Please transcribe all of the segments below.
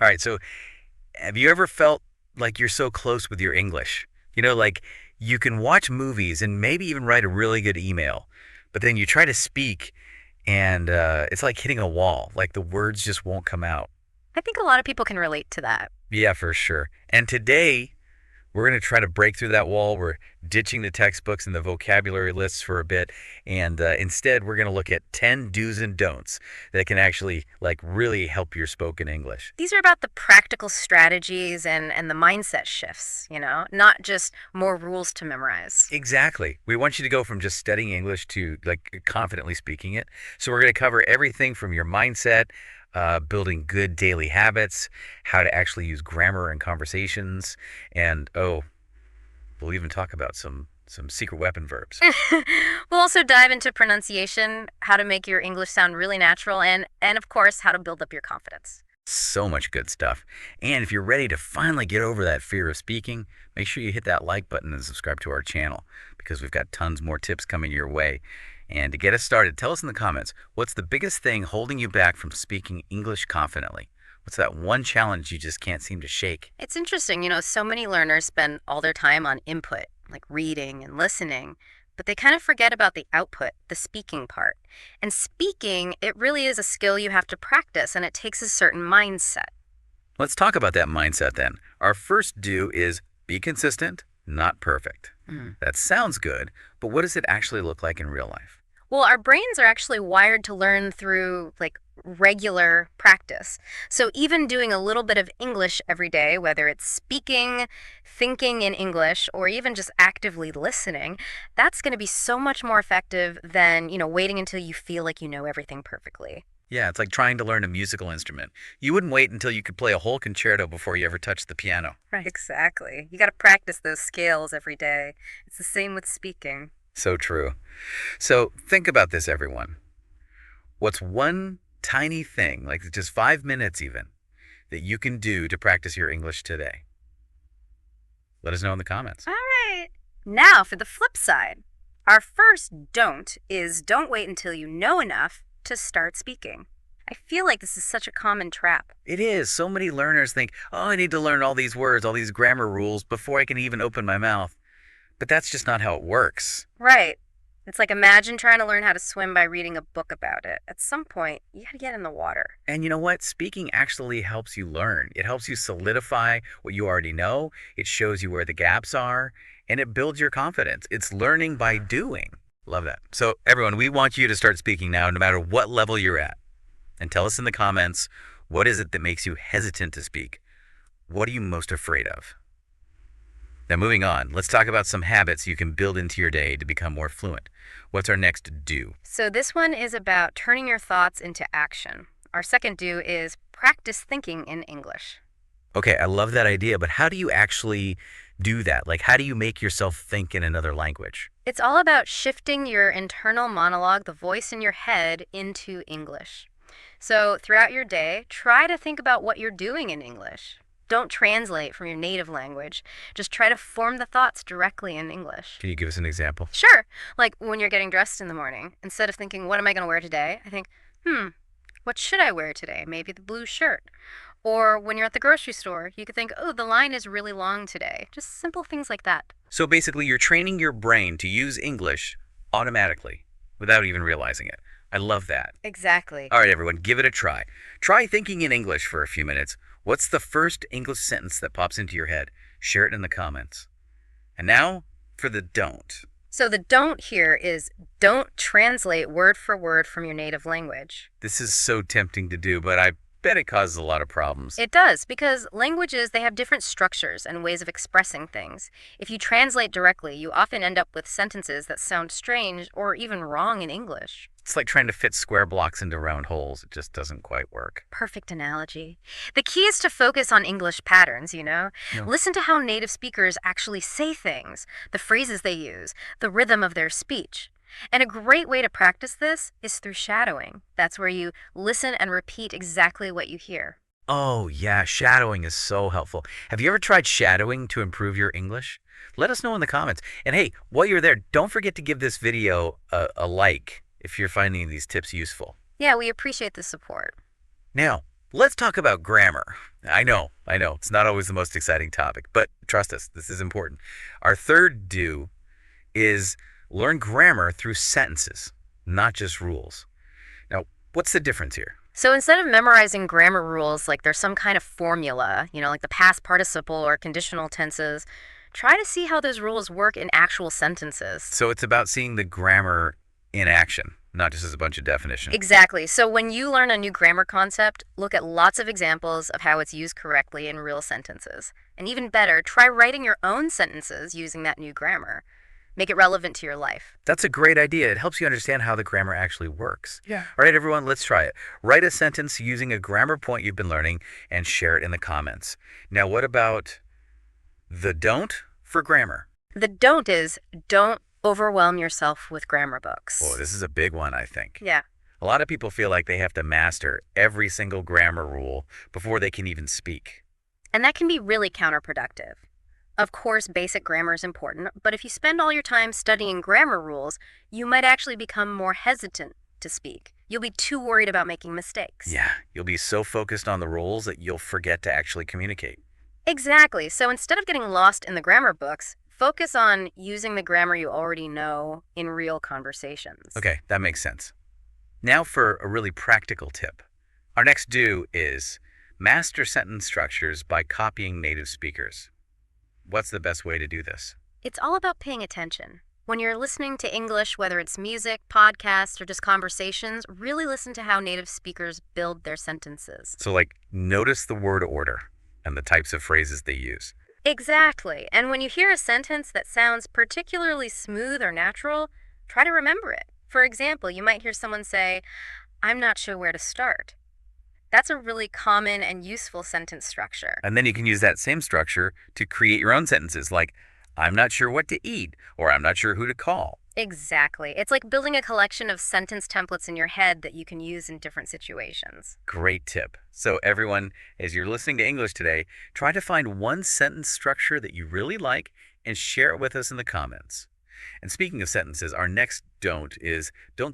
All right, so have you ever felt like you're so close with your English? Like you can watch movies and maybe even write a really good email, but then you try to speak and it's like hitting a wall. Like the words just won't come out. I think a lot of people can relate to that. Yeah, for sure. And today, we're going to try to break through that wall. We're ditching the textbooks and the vocabulary lists for a bit. And instead, we're going to look at 10 do's and don'ts that can actually, like, really help your spoken English. These are about the practical strategies and the mindset shifts, not just more rules to memorize. Exactly. We want you to go from just studying English to, like, confidently speaking it. So we're going to cover everything from your mindset, building good daily habits, how to actually use grammar in conversations, and we'll even talk about some secret weapon verbs. We'll also dive into pronunciation, how to make your English sound really natural, and of course, how to build up your confidence. So much good stuff. And if you're ready to finally get over that fear of speaking, make sure you hit that like button and subscribe to our channel because we've got tons more tips coming your way. And to get us started, tell us in the comments, what's the biggest thing holding you back from speaking English confidently? What's that one challenge you just can't seem to shake? It's interesting, so many learners spend all their time on input, like reading and listening, but they kind of forget about the output, the speaking part. And speaking, it really is a skill you have to practice, and it takes a certain mindset. Let's talk about that mindset then. Our first do is be consistent, not perfect. That sounds good, but what does it actually look like in real life? Well, our brains are actually wired to learn through regular practice. So even doing a little bit of English every day, whether it's speaking, thinking in English, or even just actively listening, that's going to be so much more effective than, waiting until you feel like you know everything perfectly. Yeah, it's like trying to learn a musical instrument. You wouldn't wait until you could play a whole concerto before you ever touched the piano. Right, exactly. You got to practice those scales every day. It's the same with speaking. So true. So think about this, everyone. What's one tiny thing, like just 5 minutes even, that you can do to practice your English today? Let us know in the comments. All right. Now for the flip side. Our first don't is don't wait until you know enough to start speaking. I feel like this is such a common trap. It is. So many learners think, I need to learn all these words, all these grammar rules before I can even open my mouth. But that's just not how it works. Right. It's like imagine trying to learn how to swim by reading a book about it. At some point, you got to get in the water. And you know what? Speaking actually helps you learn. It helps you solidify what you already know. It shows you where the gaps are, and it builds your confidence. It's learning by doing. Love that. So everyone, we want you to start speaking now, no matter what level you're at. And tell us in the comments, what is it that makes you hesitant to speak? What are you most afraid of? Now moving on, let's talk about some habits you can build into your day to become more fluent. What's our next do? So this one is about turning your thoughts into action. Our second do is practice thinking in English. Okay, I love that idea, but how do you actually do that? Like, how do you make yourself think in another language? It's all about shifting your internal monologue, the voice in your head, into English. So throughout your day, try to think about what you're doing in English. Don't translate from your native language. Just try to form the thoughts directly in English. Can you give us an example? Sure. Like when you're getting dressed in the morning, instead of thinking, what am I going to wear today? I think, what should I wear today? Maybe the blue shirt. Or when you're at the grocery store, you could think, oh, the line is really long today. Just simple things like that. So basically, you're training your brain to use English automatically without even realizing it. I love that. Exactly. All right, everyone, give it a try. Try thinking in English for a few minutes. What's the first English sentence that pops into your head? Share it in the comments. And now for the don't. So the don't here is don't translate word for word from your native language. This is so tempting to do, but I bet it causes a lot of problems. It does, because languages, they have different structures and ways of expressing things. If you translate directly, you often end up with sentences that sound strange or even wrong in English. It's like trying to fit square blocks into round holes. It just doesn't quite work. Perfect analogy. The key is to focus on English patterns, Yeah. Listen to how native speakers actually say things, the phrases they use, the rhythm of their speech. And a great way to practice this is through shadowing. That's where you listen and repeat exactly what you hear. Oh, yeah, shadowing is so helpful. Have you ever tried shadowing to improve your English? Let us know in the comments. And hey, while you're there, don't forget to give this video a like if you're finding these tips useful. Yeah, we appreciate the support. Now, Let's talk about grammar. I know, it's not always the most exciting topic, but trust us, this is important. Our third do is learn grammar through sentences, not just rules. Now, what's the difference here? So instead of memorizing grammar rules like there's some kind of formula, like the past participle or conditional tenses, try to see how those rules work in actual sentences. So it's about seeing the grammar in action, not just as a bunch of definition. Exactly. So when you learn a new grammar concept, look at lots of examples of how it's used correctly in real sentences. And even better, try writing your own sentences using that new grammar. Make it relevant to your life. That's a great idea. It helps you understand how the grammar actually works. Yeah. All right, everyone, let's try it. Write a sentence using a grammar point you've been learning and share it in the comments. Now, what about the don't for grammar? The don't is don't overwhelm yourself with grammar books. Oh, this is a big one, I think. Yeah. A lot of people feel like they have to master every single grammar rule before they can even speak. And that can be really counterproductive. Of course, basic grammar is important, but if you spend all your time studying grammar rules, you might actually become more hesitant to speak. You'll be too worried about making mistakes. Yeah, you'll be so focused on the rules that you'll forget to actually communicate. Exactly. So instead of getting lost in the grammar books, focus on using the grammar you already know in real conversations. Okay, that makes sense. Now for a really practical tip. Our next do is master sentence structures by copying native speakers. What's the best way to do this? It's all about paying attention. When you're listening to English, whether it's music, podcasts, or just conversations, really listen to how native speakers build their sentences. So, like, notice the word order and the types of phrases they use. Exactly. And when you hear a sentence that sounds particularly smooth or natural, try to remember it. For example, you might hear someone say, "I'm not sure where to start." That's a really common and useful sentence structure. And then you can use that same structure to create your own sentences, like, I'm not sure what to eat, or I'm not sure who to call. Exactly. It's like building a collection of sentence templates in your head that you can use in different situations. Great tip. So, everyone, as you're listening to English today, try to find one sentence structure that you really like and share it with us in the comments. And speaking of sentences, our next don't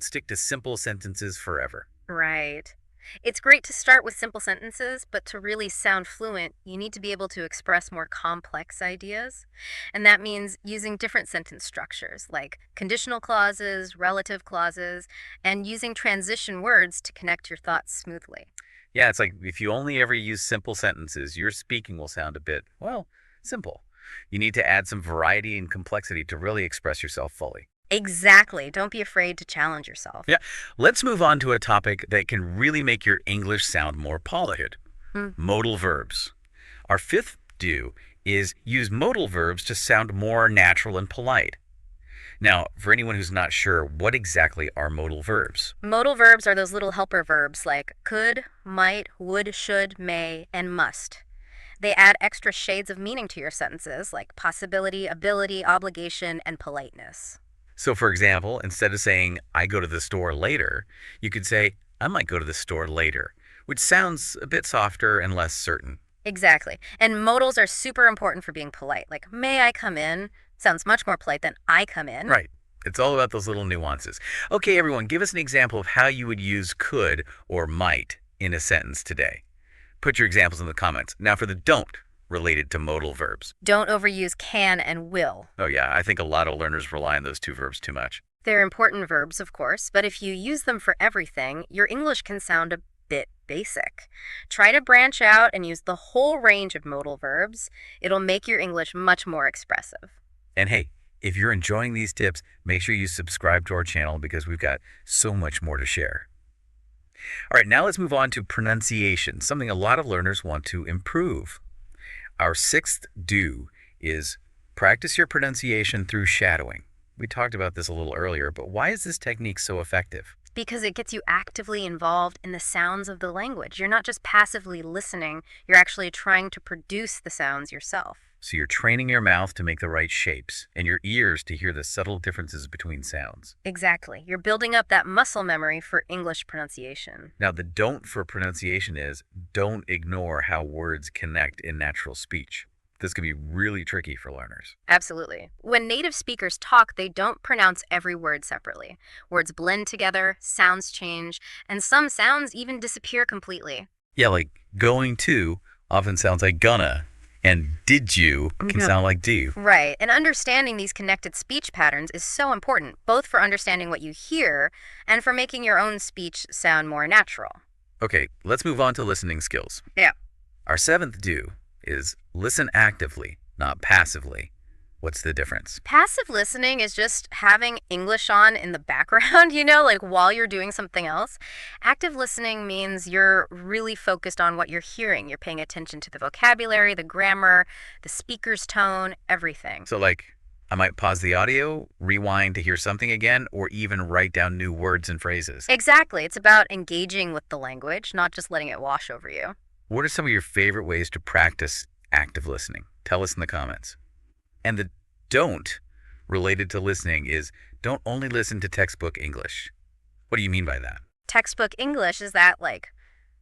stick to simple sentences forever. Right. It's great to start with simple sentences, but to really sound fluent, you need to be able to express more complex ideas. And that means using different sentence structures like conditional clauses, relative clauses, and using transition words to connect your thoughts smoothly. Yeah, it's like if you only ever use simple sentences, your speaking will sound a bit, well, simple. You need to add some variety and complexity to really express yourself fully. Exactly. Don't be afraid to challenge yourself. Yeah, let's move on to a topic that can really make your English sound more polished. Hmm. Modal verbs. Our fifth do is use modal verbs to sound more natural and polite. Now, for anyone who's not sure, what exactly are modal verbs? Modal verbs are those little helper verbs like could, might, would, should, may, and must. They add extra shades of meaning to your sentences like possibility, ability, obligation, and politeness. So, for example, instead of saying, I go to the store later, you could say, I might go to the store later, which sounds a bit softer and less certain. Exactly. And modals are super important for being polite. Like, may I come in? Sounds much more polite than I come in. Right. It's all about those little nuances. Okay, everyone, give us an example of how you would use could or might in a sentence today. Put your examples in the comments. Now, for the don't related to modal verbs. Don't overuse can and will. Oh, yeah, I think a lot of learners rely on those two verbs too much. They're important verbs, of course, but if you use them for everything, your English can sound a bit basic. Try to branch out and use the whole range of modal verbs. It'll make your English much more expressive. And hey, if you're enjoying these tips, make sure you subscribe to our channel because we've got so much more to share. All right, now let's move on to pronunciation, something a lot of learners want to improve. Our sixth do is practice your pronunciation through shadowing. We talked about this a little earlier, but why is this technique so effective? Because it gets you actively involved in the sounds of the language. You're not just passively listening, you're actually trying to produce the sounds yourself. So you're training your mouth to make the right shapes and your ears to hear the subtle differences between sounds. Exactly. You're building up that muscle memory for English pronunciation. Now, the don't for pronunciation is don't ignore how words connect in natural speech. This can be really tricky for learners. Absolutely. When native speakers talk, they don't pronounce every word separately. Words blend together, sounds change, and some sounds even disappear completely. Yeah, like going to often sounds like gonna, and did you can Yeah. sound like do. Right. And understanding these connected speech patterns is so important, both for understanding what you hear and for making your own speech sound more natural. Okay, let's move on to listening skills. Yeah. Our seventh do is listen actively, not passively. What's the difference? Passive listening is just having English on in the background, like while you're doing something else. Active listening means you're really focused on what you're hearing. You're paying attention to the vocabulary, the grammar, the speaker's tone, everything. So, like, I might pause the audio, rewind to hear something again, or even write down new words and phrases. Exactly. It's about engaging with the language, not just letting it wash over you. What are some of your favorite ways to practice active listening? Tell us in the comments. And the don't related to listening is don't only listen to textbook English. What do you mean by that? Textbook English is that like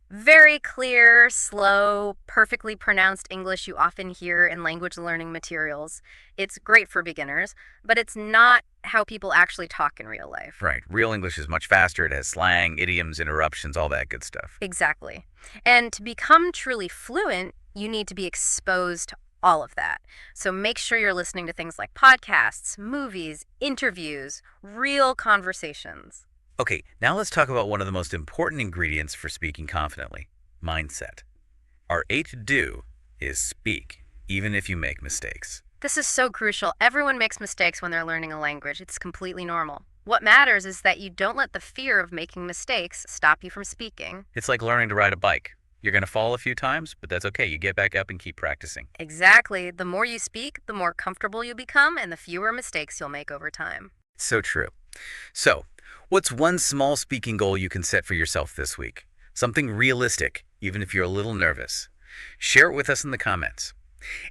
very clear, slow, perfectly pronounced English you often hear in language learning materials. It's great for beginners, but it's not how people actually talk in real life. Right. Real English is much faster. It has slang, idioms, interruptions, all that good stuff. Exactly. And to become truly fluent, you need to be exposed to all of that. So make sure you're listening to things like podcasts, movies, interviews, real conversations. Okay, now let's talk about one of the most important ingredients for speaking confidently mindset. Our eighth do is speak, even if you make mistakes. This is so crucial. Everyone makes mistakes when they're learning a language. It's completely normal. What matters is that you don't let the fear of making mistakes stop you from speaking. It's like learning to ride a bike. You're going to fall a few times, but that's okay. You get back up and keep practicing. Exactly. The more you speak, the more comfortable you become, and the fewer mistakes you'll make over time. So true. So, what's one small speaking goal you can set for yourself this week? Something realistic, even if you're a little nervous. Share it with us in the comments.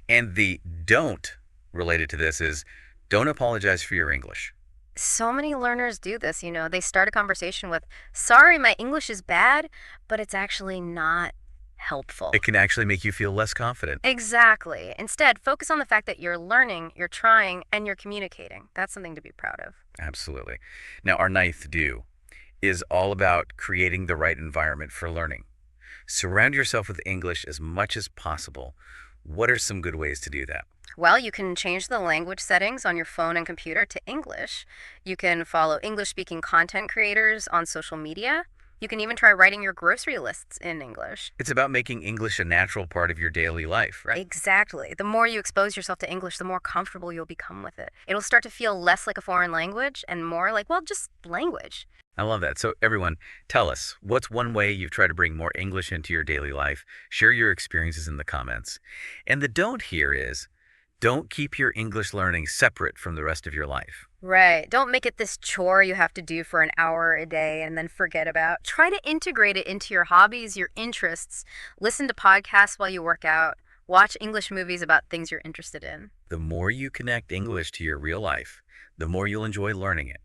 And the don't related to this is don't apologize for your English. So many learners do this, They start a conversation with, sorry, my English is bad, but it's actually not helpful. It can actually make you feel less confident. Exactly. Instead, focus on the fact that you're learning, you're trying, and you're communicating. That's something to be proud of. Absolutely. Now, our ninth do is all about creating the right environment for learning. Surround yourself with English as much as possible. What are some good ways to do that? Well, you can change the language settings on your phone and computer to English. You can follow English speaking content creators on social media. You can even try writing your grocery lists in English. It's about making English a natural part of your daily life, right? Exactly. The more you expose yourself to English, the more comfortable you'll become with it. It'll start to feel less like a foreign language and more like, well, just language. I love that. So, everyone, tell us what's one way you've tried to bring more English into your daily life? Share your experiences in the comments. And the don't here is don't keep your English learning separate from the rest of your life. Right. Don't make it this chore you have to do for an hour a day and then forget about. Try to integrate it into your hobbies, your interests. Listen to podcasts while you work out. Watch English movies about things you're interested in. The more you connect English to your real life, the more you'll enjoy learning it.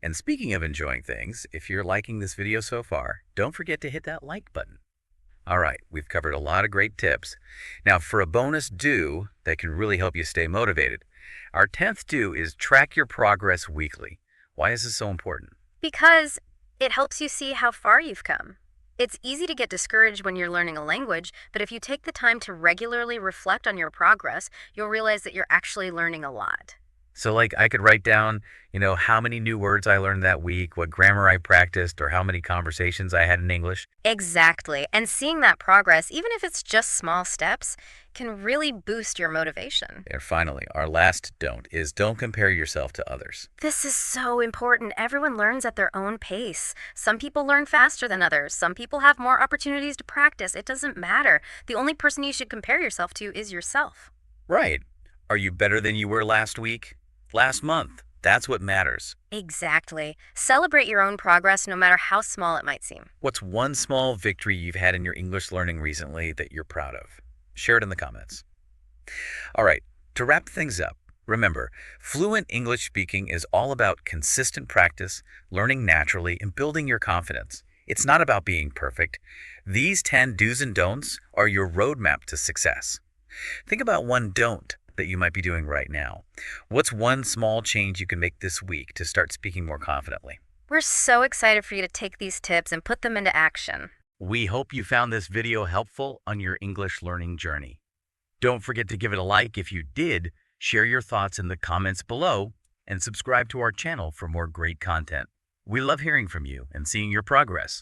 And speaking of enjoying things, if you're liking this video so far, don't forget to hit that like button. All right, we've covered a lot of great tips. Now, for a bonus do that can really help you stay motivated, our 10th do is track your progress weekly. Why is this so important? Because it helps you see how far you've come. It's easy to get discouraged when you're learning a language, but if you take the time to regularly reflect on your progress, you'll realize that you're actually learning a lot. So, like, I could write down, how many new words I learned that week, what grammar I practiced, or how many conversations I had in English. Exactly. And seeing that progress, even if it's just small steps, can really boost your motivation. And finally, our last don't is don't compare yourself to others. This is so important. Everyone learns at their own pace. Some people learn faster than others. Some people have more opportunities to practice. It doesn't matter. The only person you should compare yourself to is yourself. Right. Are you better than you were last week? Last month? That's what matters. Exactly. Celebrate your own progress no matter how small it might seem. What's one small victory you've had in your English learning recently that you're proud of? Share it in the comments. All right, to wrap things up, remember, fluent English speaking is all about consistent practice, learning naturally, and building your confidence. It's not about being perfect. These 10 do's and don'ts are your roadmap to success. Think about one don't that you might be doing right now. What's one small change you can make this week to start speaking more confidently? We're so excited for you to take these tips and put them into action. We hope you found this video helpful on your English learning journey. Don't forget to give it a like if you did, share your thoughts in the comments below, and subscribe to our channel for more great content. We love hearing from you and seeing your progress.